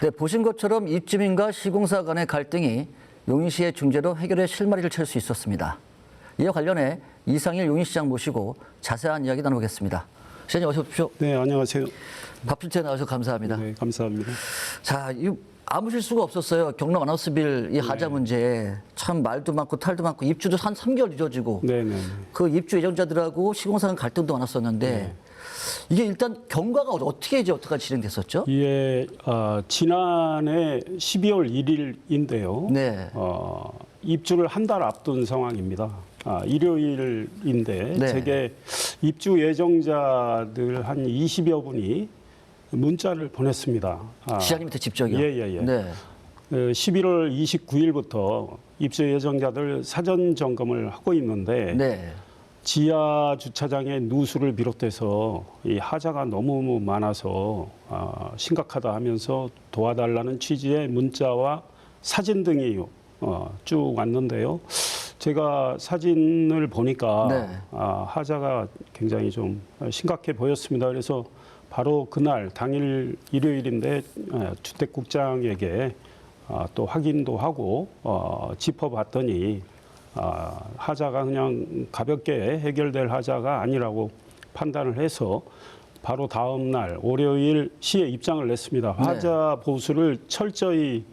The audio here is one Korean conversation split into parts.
네, 보신 것처럼 입주민과 시공사 간의 갈등이 용인시의 중재로 해결의 실마리를 칠 수 있었습니다. 이와 관련해 이상일 용인시장 모시고 자세한 이야기 나누겠습니다. 시장님 어서 오십시오. 네, 안녕하세요. 바쁠 때 나와주셔서 감사합니다. 네, 감사합니다. 자, 아무 실수가 없었어요. 경남 아나운서빌 이 하자 문제에 참 말도 많고 탈도 많고 입주도 한 3개월 늦어지고 그 입주 예정자들하고 시공사 간 갈등도 많았었는데 이게 일단 경과가 어떻게 진행됐었죠? 예, 지난해 12월 1일인데요. 네. 입주를 한 달 앞둔 상황입니다. 일요일인데 네. 제게 입주 예정자들 한 20여 분이 문자를 보냈습니다. 시장님한테 직접요? 예. 네. 11월 29일부터 입주 예정자들 사전 점검을 하고 있는데 네. 지하 주차장의 누수를 비롯해서 이 하자가 너무 많아서 심각하다 하면서 도와달라는 취지의 문자와 사진 등이 쭉 왔는데요. 제가 사진을 보니까 네. 하자가 굉장히 좀 심각해 보였습니다. 그래서 바로 그날 당일 일요일인데 주택국장에게 또 확인도 하고 짚어봤더니 하자가 그냥 가볍게 해결될 하자가 아니라고 판단을 해서 바로 다음 날 월요일 시에 입장을 냈습니다. 하자 보수를 철저히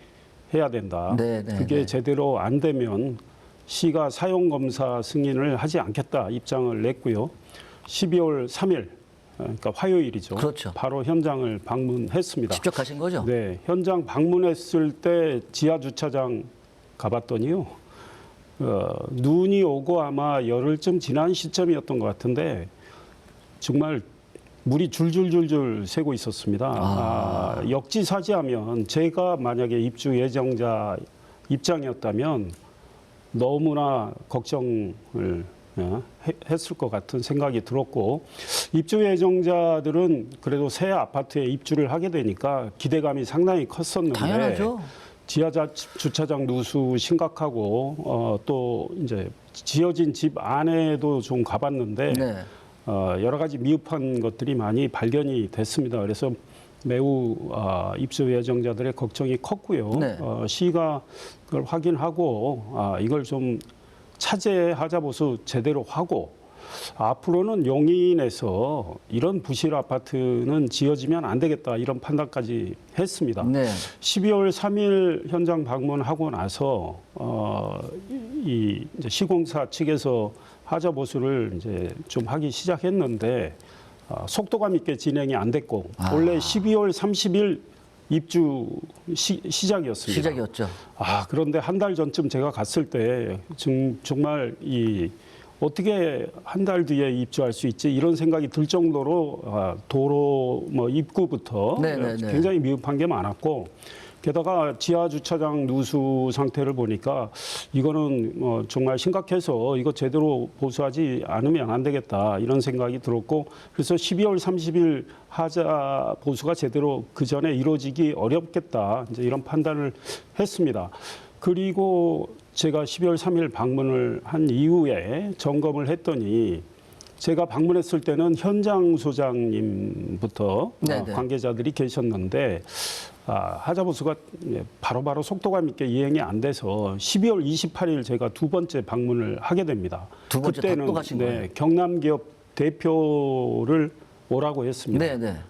해야 된다. 그게 제대로 안 되면 시가 사용검사 승인을 하지 않겠다 입장을 냈고요. 12월 3일 그러니까 화요일이죠. 그렇죠. 바로 현장을 방문했습니다. 직접 가신 거죠? 네, 현장 방문했을 때 지하 주차장 가봤더니요. 눈이 오고 아마 열흘쯤 지난 시점이었던 것 같은데 정말 물이 줄줄줄줄 새고 있었습니다. 역지사지하면 제가 만약에 입주 예정자 입장이었다면 너무나 걱정을 했을 것 같은 생각이 들었고 입주 예정자들은 그래도 새 아파트에 입주를 하게 되니까 기대감이 상당히 컸었는데 당연하죠. 지하 주차장 누수 심각하고 또 이제 지어진 집 안에도 좀 가봤는데 네. 여러 가지 미흡한 것들이 많이 발견이 됐습니다. 그래서 매우 입주 예정자들의 걱정이 컸고요. 네. 시가 그걸 확인하고 이걸 좀 차제 하자 보수 제대로 하고 앞으로는 용인에서 이런 부실 아파트는 지어지면 안 되겠다 이런 판단까지 했습니다. 네. 12월 3일 현장 방문하고 나서 이 이제 시공사 측에서 하자 보수를 이제 좀 하기 시작했는데 속도감 있게 진행이 안 됐고 원래 12월 30일 입주 시작이었습니다. 시작이었죠. 그런데 한 달 전쯤 제가 갔을 때 정말 어떻게 한 달 뒤에 입주할 수 있지 이런 생각이 들 정도로 도로 입구부터 굉장히 미흡한 게 많았고 게다가 지하 주차장 누수 상태를 보니까 이거는 정말 심각해서 이거 제대로 보수하지 않으면 안 되겠다 이런 생각이 들었고 그래서 12월 30일 하자 보수가 제대로 그 전에 이루어지기 어렵겠다 이제 이런 판단을 했습니다. 그리고 제가 12월 3일 방문을 한 이후에 점검을 제가 방문했을 때는 현장 소장님부터 관계자들이 계셨는데 하자 보수가 바로바로 속도감 있게 이행이 안 돼서 12월 28일 제가 두 번째 방문을 하게 됩니다. 두 번째 그때는 또 가신 거예요? 경남기업 대표를 오라고 했습니다.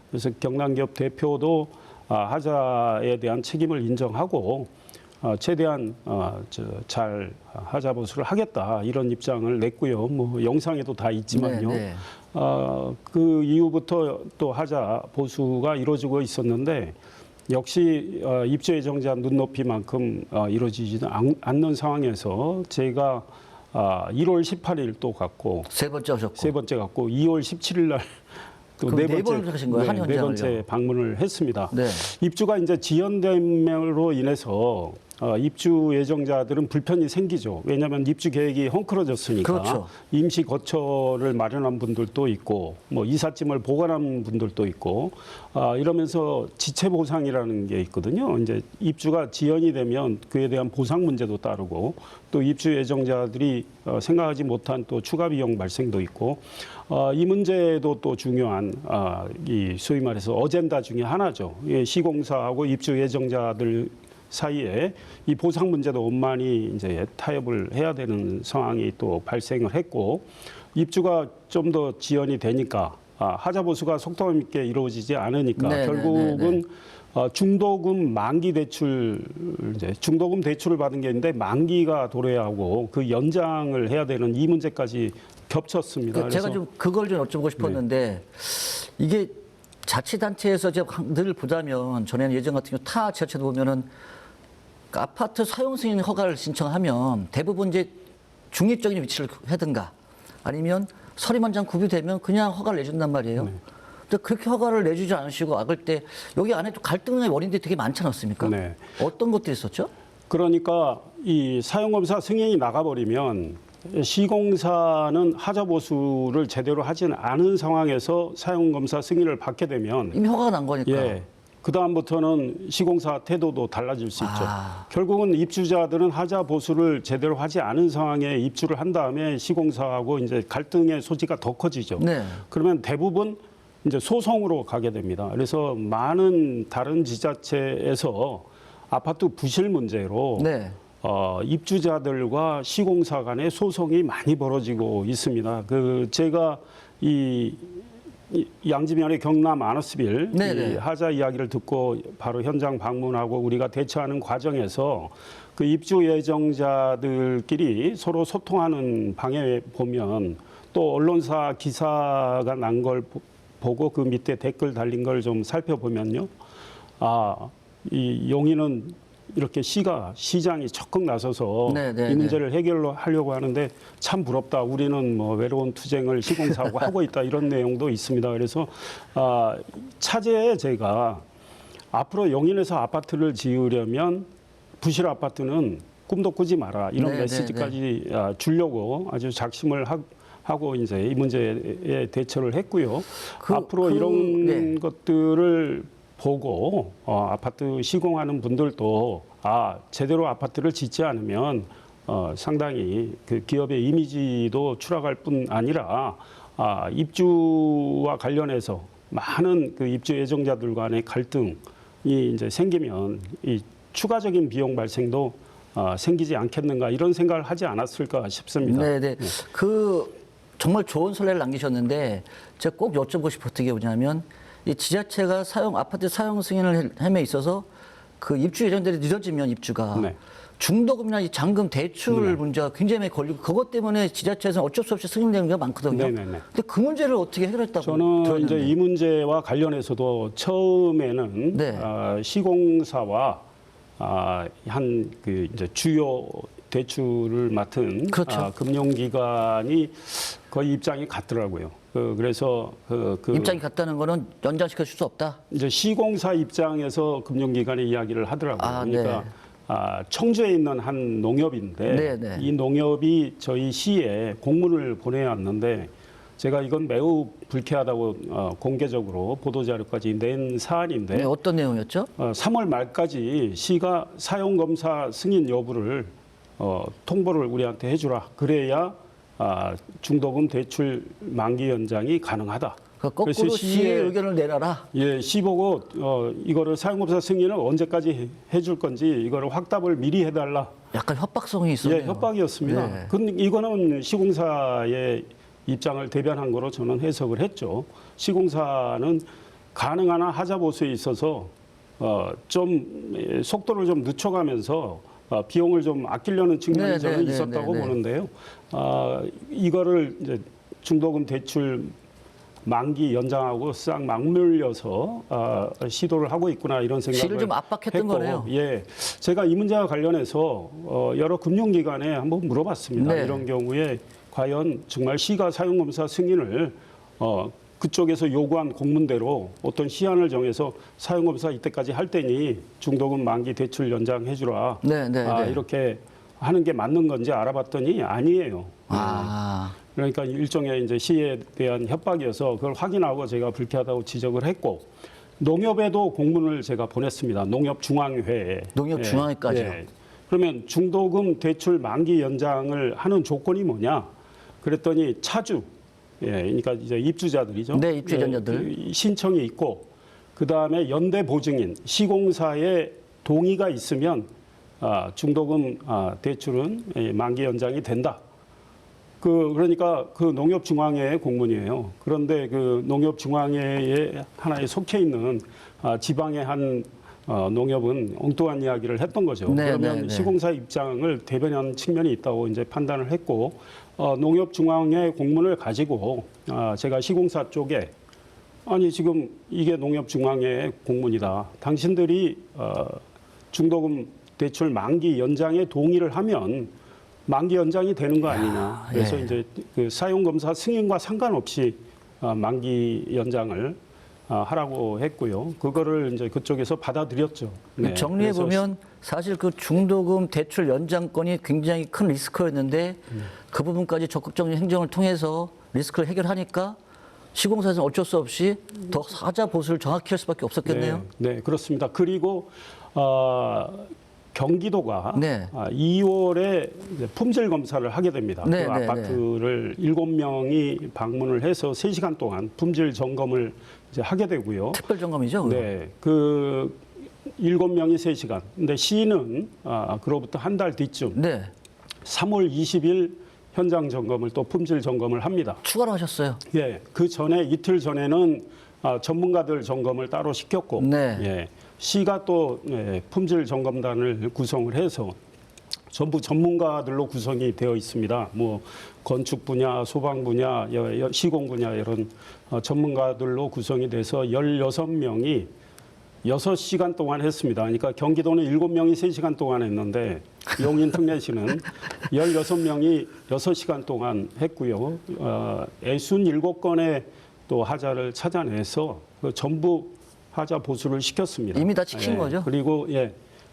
그래서 경남기업 대표도 하자에 대한 책임을 인정하고 최대한 잘 하자 보수를 하겠다 이런 입장을 냈고요. 영상에도 다 있지만요. 그 이후부터 또 하자 보수가 이루어지고 있었는데 역시 입주 예정자 눈높이만큼 이루어지지는 않는 상황에서 제가 1월 18일 또 갔고 세 번째 오셨고 세 번째 갔고 2월 17일 날 또 네 번째 하신 거예요? 한 네 번째 방문을 했습니다. 입주가 이제 지연됨으로 인해서 입주 예정자들은 불편이 생기죠. 왜냐하면 입주 계획이 헝클어졌으니까 그렇죠. 임시 거처를 마련한 분들도 있고 뭐 이삿짐을 보관한 분들도 있고 이러면서 지체 보상이라는 게 있거든요. 이제 입주가 지연이 되면 그에 대한 보상 문제도 따르고 또 입주 예정자들이 생각하지 못한 또 추가 비용 발생도 있고 이 문제도 또 중요한 이 소위 말해서 어젠다 중에 하나죠. 시공사하고 입주 예정자들 사이에 이 보상 문제도 원만히 이제 타협을 해야 되는 상황이 또 발생을 했고 입주가 좀 더 지연이 되니까 하자 보수가 속도감 있게 이루어지지 않으니까 결국은 중도금 만기 대출 이제 중도금 대출을 받은 게 있는데 만기가 도래야 하고 그 연장을 해야 되는 이 문제까지 겹쳤습니다. 제가 좀 그걸 좀 여쭤보고 싶었는데 이게 자치단체에서 제가 늘 보자면 전에는 예전 같은 경우 타 지자체도 보면은 아파트 사용 승인 허가를 신청하면 대부분 이제 중립적인 위치를 하든가 아니면 서림원장 구비되면 그냥 허가를 내준단 말이에요. 근데 그렇게 허가를 내주지 않으시고 악을 때 여기 안에 또 갈등의 원인들이 되게 많지 않았습니까? 어떤 것들이 있었죠? 그러니까 이 사용검사 승인이 나가버리면 시공사는 하자 보수를 제대로 하지는 않은 상황에서 사용검사 승인을 받게 되면 이미 허가가 난 거니까. 그 다음부터는 시공사 태도도 달라질 수 있죠. 결국은 입주자들은 하자 보수를 제대로 하지 않은 상황에 입주를 한 다음에 시공사하고 이제 갈등의 소지가 더 커지죠. 그러면 대부분 이제 소송으로 가게 됩니다. 그래서 많은 다른 지자체에서 아파트 부실 문제로 입주자들과 시공사 간의 소송이 많이 벌어지고 있습니다. 제가 이 양지면의 경남 아너스빌 이 하자 이야기를 듣고 바로 현장 방문하고 우리가 대처하는 과정에서 그 입주 예정자들끼리 서로 소통하는 방에 보면 또 언론사 기사가 난 걸 보고 그 밑에 댓글 달린 걸 좀 살펴보면요. 이 용인은 이렇게 시장이 적극 나서서 이 문제를 해결하려고 하는데 참 부럽다. 우리는 뭐 외로운 투쟁을 시공사하고 하고 있다. 이런 내용도 있습니다. 그래서 차제에 제가 앞으로 용인에서 아파트를 지으려면 부실 아파트는 꿈도 꾸지 마라. 이런 메시지까지 주려고 아주 작심을 하고 이제 이 문제에 대처를 했고요. 앞으로 이런 것들을 보고 아파트 시공하는 분들도 제대로 아파트를 짓지 않으면 상당히 그 기업의 이미지도 추락할 뿐 아니라 입주와 관련해서 많은 그 입주 예정자들 간의 갈등이 이제 생기면 이 추가적인 비용 발생도 생기지 않겠는가 이런 생각을 하지 않았을까 싶습니다. 정말 좋은 선례를 남기셨는데 제가 꼭 여쭤보고 싶었던 게 뭐냐면 이 지자체가 아파트 사용 승인을 함에 있어서 그 입주 예정들이 늦어지면 입주가 중도금이나 이 잔금 대출 문제가 굉장히 많이 걸리고 그것 때문에 지자체에서는 어쩔 수 없이 승인되는 경우가 많거든요. 근데 그 문제를 어떻게 해결했다고 저는 들었는데. 이제 이 문제와 관련해서도 처음에는 시공사와 그 이제 주요 대출을 맡은 금융기관이 거의 입장이 같더라고요. 그래서 입장이 같다는 거는 연장시켜 줄 수 없다. 이제 시공사 입장에서 금융기관의 이야기를 하더라고요. 그러니까 청주에 있는 한 농협인데 이 농협이 저희 시에 공문을 보내왔는데 제가 이건 매우 불쾌하다고 공개적으로 보도자료까지 낸 사안인데 어떤 내용이었죠? 3월 말까지 시가 사용검사 승인 여부를 통보를 우리한테 해주라. 그래야 중도금 대출 만기 연장이 가능하다. 거꾸로 시의 의견을 내놔라. 시 보고 이거를 사용검사 승인을 언제까지 해줄 건지 이거를 확답을 미리 해달라. 약간 협박성이 있었네요. 협박이었습니다. 이거는 시공사의 입장을 대변한 거로 저는 해석을 했죠. 시공사는 가능한 한 하자 보수에 있어서 좀 속도를 좀 늦춰가면서 비용을 좀 아끼려는 측면이 저는 있었다고 보는데요. 이거를 이제 중도금 대출 만기 연장하고 싹 맞물려서 시도를 하고 있구나 이런 생각을 시를 좀 압박했던 했고, 거네요. 제가 이 문제와 관련해서 여러 금융기관에 한번 물어봤습니다. 이런 경우에 과연 정말 시가 사용검사 승인을 그쪽에서 요구한 공문대로 어떤 시한을 정해서 사용검사 이때까지 할 테니 중도금 만기 대출 연장해주라. 네, 네, 네. 이렇게 하는 게 맞는 건지 알아봤더니 아니에요. 아. 그러니까 일종의 이제 시에 대한 협박이어서 그걸 확인하고 제가 불쾌하다고 지적을 했고 농협에도 공문을 제가 보냈습니다. 농협중앙회에. 농협중앙회까지요? 예. 그러면 중도금 대출 만기 연장을 하는 조건이 뭐냐? 그랬더니 차주, 그러니까 이제 입주자들이죠. 네, 입주 예정자들. 신청이 있고 그 다음에 연대 보증인 시공사의 동의가 있으면 중도금 대출은 만기 연장이 된다. 그러니까 그 농협중앙회의 공문이에요. 그런데 그 농협중앙회에 하나에 속해 있는 지방의 한 농협은 엉뚱한 이야기를 했던 거죠. 네, 그러면 네, 네. 시공사 입장을 대변한 측면이 있다고 이제 판단을 했고 농협중앙회 공문을 가지고 제가 시공사 쪽에 아니 지금 이게 농협중앙회 공문이다. 당신들이 중도금 대출 만기 연장에 동의를 하면 만기 연장이 되는 거 아니냐. 그래서 예. 이제 그 사용검사 승인과 상관없이 만기 연장을 하라고 했고요. 그거를 이제 그쪽에서 받아들였죠. 네. 정리해 그래서 보면 사실 그 중도금 대출 연장권이 굉장히 큰 리스크였는데 그 부분까지 적극적인 행정을 통해서 리스크를 해결하니까 시공사에서는 어쩔 수 없이 더 하자 보수를 정확히 할 수밖에 없었겠네요. 네, 그렇습니다. 그리고 경기도가 네. 2월에 품질 검사를 하게 됩니다. 네, 그 네, 아파트를 7명이 방문을 해서 3시간 동안 품질 점검을 이제 하게 되고요. 특별 점검이죠. 그거? 네, 그 7명이 3시간. 근데 시는 그로부터 한 달 뒤쯤 네. 3월 20일 현장 점검을 또 품질 점검을 합니다. 추가로 하셨어요. 예, 그 전에 이틀 전에는 전문가들 점검을 따로 시켰고, 네. 예, 시가 또 품질 점검단을 구성을 해서 전부 전문가들로 구성이 되어 있습니다. 뭐 건축 분야, 소방 분야, 시공 분야 이런 전문가들로 구성이 돼서 16명이 6시간 동안 했습니다. 그러니까 경기도는 7명이 3시간 동안 했는데 용인 특례시는 16명이 6시간 동안 했고요. 67건의 또 하자를 찾아내서 전부 하자 보수를 시켰습니다. 이미 다 시킨 거죠? 그리고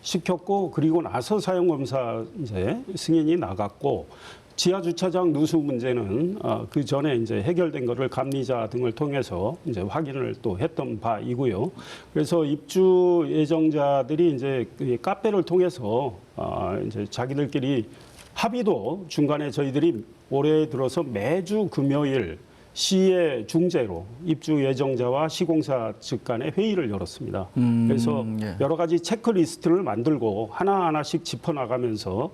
시켰고 그리고 나서 사용검사 이제 승인이 나갔고 지하 주차장 누수 문제는 그 전에 이제 해결된 거를 감리자 등을 통해서 이제 확인을 또 했던 바이고요. 그래서 입주 예정자들이 이제 그 카페를 통해서 이제 자기들끼리 합의도 중간에 저희들이 올해 들어서 매주 금요일 시의 중재로 입주 예정자와 시공사 측 간에 회의를 열었습니다. 그래서 예. 여러 가지 체크리스트를 만들고 하나하나씩 짚어나가면서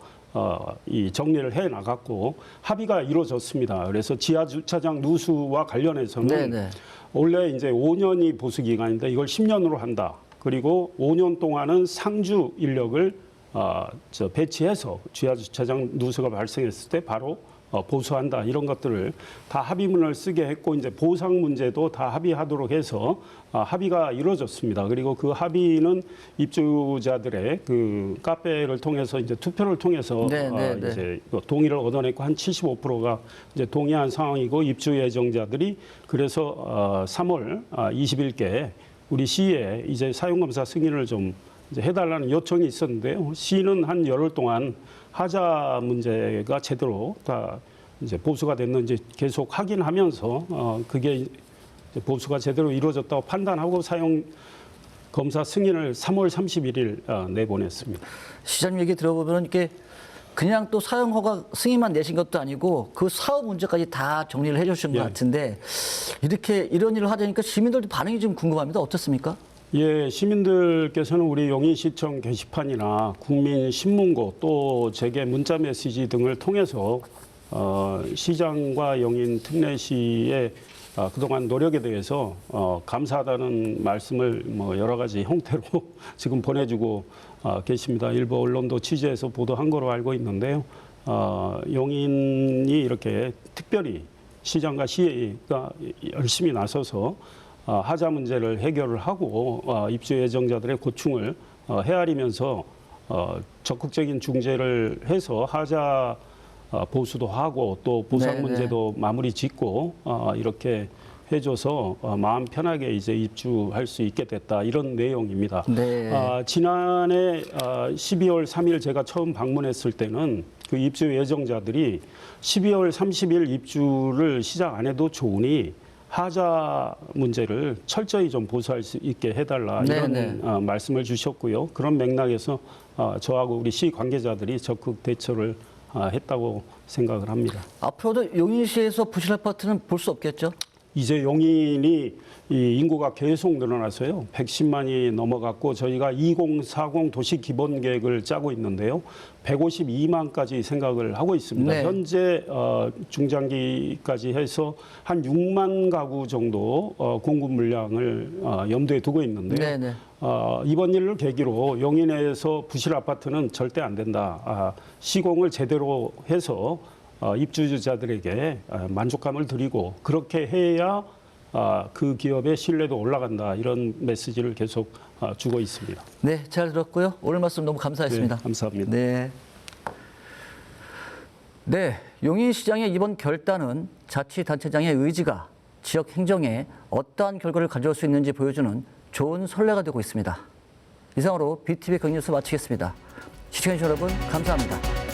이 정리를 해 나갔고 합의가 이루어졌습니다. 그래서 지하 주차장 누수와 관련해서는 네네. 원래 이제 5년이 보수 기간인데 이걸 10년으로 한다. 그리고 5년 동안은 상주 인력을 배치해서 지하 주차장 누수가 발생했을 때 바로 보수한다 이런 것들을 다 합의문을 쓰게 했고 이제 보상 문제도 다 합의하도록 해서 합의가 이루어졌습니다. 그리고 그 합의는 입주자들의 그 카페를 통해서 이제 투표를 통해서 이제 동의를 얻어냈고 한 75%가 이제 동의한 상황이고 입주 예정자들이 그래서 3월 20일께 우리 시에 이제 사용검사 승인을 좀 이제 해달라는 요청이 있었는데요. 시는 한 열흘 동안 하자 문제가 제대로 다 이제 보수가 됐는지 계속 확인하면서 그게 이제 보수가 제대로 이루어졌다고 판단하고 사용 검사 승인을 3월 31일 내보냈습니다. 시장님 얘기 들어보면 이게 그냥 또 사용 허가 승인만 내신 것도 아니고 그 사업 문제까지 다 정리를 해주신 것 같은데 이렇게 이런 일을 하자니까 시민들도 반응이 좀 궁금합니다. 어떻습니까? 예, 시민들께서는 우리 용인시청 게시판이나 국민신문고 또 제게 문자 메시지 등을 통해서 시장과 용인 특례시의 그동안 노력에 대해서 감사하다는 말씀을 뭐 여러 가지 형태로 지금 보내주고 계십니다. 일부 언론도 취재해서 보도한 거로 알고 있는데요. 용인이 이렇게 특별히 시장과 시가 열심히 나서서 하자 문제를 해결을 하고 입주 예정자들의 고충을 헤아리면서 적극적인 중재를 해서 하자 보수도 하고 또 보상 문제도 마무리 짓고 이렇게 해줘서 마음 편하게 이제 입주할 수 있게 됐다 이런 내용입니다. 네. 지난해 12월 3일 제가 처음 방문했을 때는 그 입주 예정자들이 12월 30일 입주를 시작 안 해도 좋으니 하자 문제를 철저히 좀 보수할 수 있게 해달라 이런 말씀을 주셨고요. 그런 맥락에서 저하고 우리 시 관계자들이 적극 대처를 했다고 생각을 합니다. 앞으로도 용인시에서 부실 아파트는 볼 수 없겠죠? 이제 용인이 이 인구가 계속 늘어나서요. 110만이 넘어갔고 저희가 2040 도시 기본 계획을 짜고 있는데요. 152만까지 생각을 하고 있습니다. 네. 현재 중장기까지 해서 한 6만 가구 정도 공급 물량을 염두에 두고 있는데요. 네. 이번 일을 계기로 용인에서 부실 아파트는 절대 안 된다. 시공을 제대로 해서 입주자들에게 만족감을 드리고 그렇게 해야 그 기업의 신뢰도 올라간다 이런 메시지를 계속 주고 있습니다. 네, 잘 들었고요. 오늘 말씀 너무 감사했습니다. 네, 감사합니다. 네. 네, 용인시장의 이번 결단은 자치단체장의 의지가 지역 행정에 어떠한 결과를 가져올 수 있는지 보여주는 좋은 선례가 되고 있습니다. 이상으로 BTV 경뉴스 마치겠습니다. 시청해주신 여러분 감사합니다.